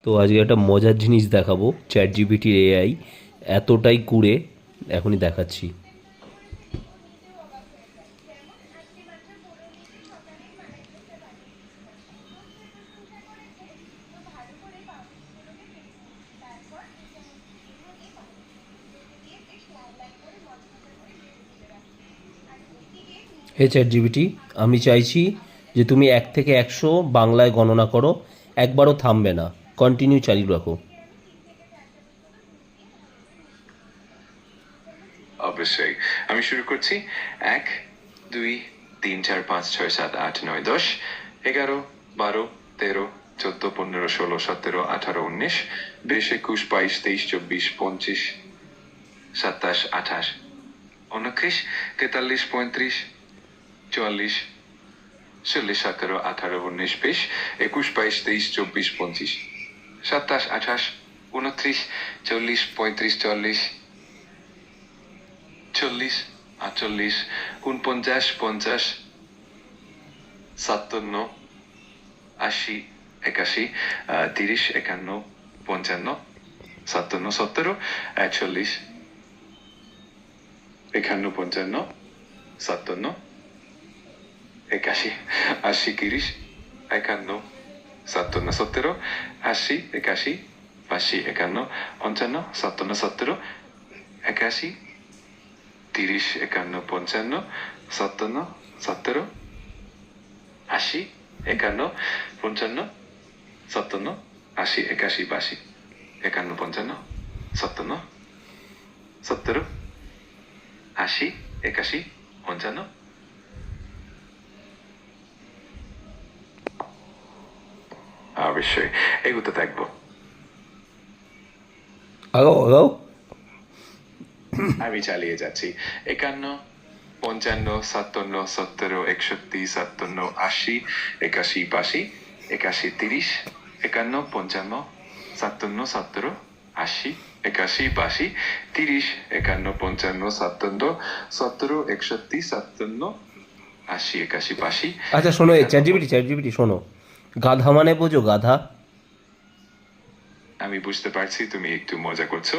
তো আজকে একটা মজার জিনিস দেখাবো, চ্যাট জিপিটির এআই এতটাই কুড়ে, এখনই দেখাচ্ছি। হে চ্যাট জিপিটি, আমি চাইছি যে তুমি 1 থেকে 100 বাংলায় গণনা করো, একবারও থামবে না, কন্টিনিউ চালিয়ে রাখো। অবশ্যই আমি শুরু করছি। 1 2 3 4 5 6 7 8 9 10 11 12 13 14 15 16 17 18 19 20 21 22 23 24 25 27 28 29 43 35 44 40 17 18 19 20 21 22 23 24 25 27 28 29 40 35 40 40 48 49 50 57 80 81 30 51 55 57 17 41 51 55 57 81 80 30 51 57 17 80 81 82 51 55 57 17 81 30 51 55 57 17 80 51 55 57 80 81 82 51 55 57 17 80 81 55 অবশ্যই এগুলো দেখবো। আগাও আগাও। আমি চালিয়ে যাচ্ছি। 51 55 57 17 61 57 80 81 82 81 30 51 55 57 17 80 81 82 30 51 55 57 17 61 57 80 81 82 আচ্ছা শোনো, এই 51 চ্যাট জিপিটি শোনো, গাধা মানে বোঝো? গাধা। আমি বুঝতে পারছি তুমি একটু মজা করছো,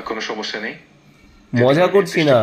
কোনো সমস্যা নেই। যদি মজা কোনো করছি নির্দিষ্ট না।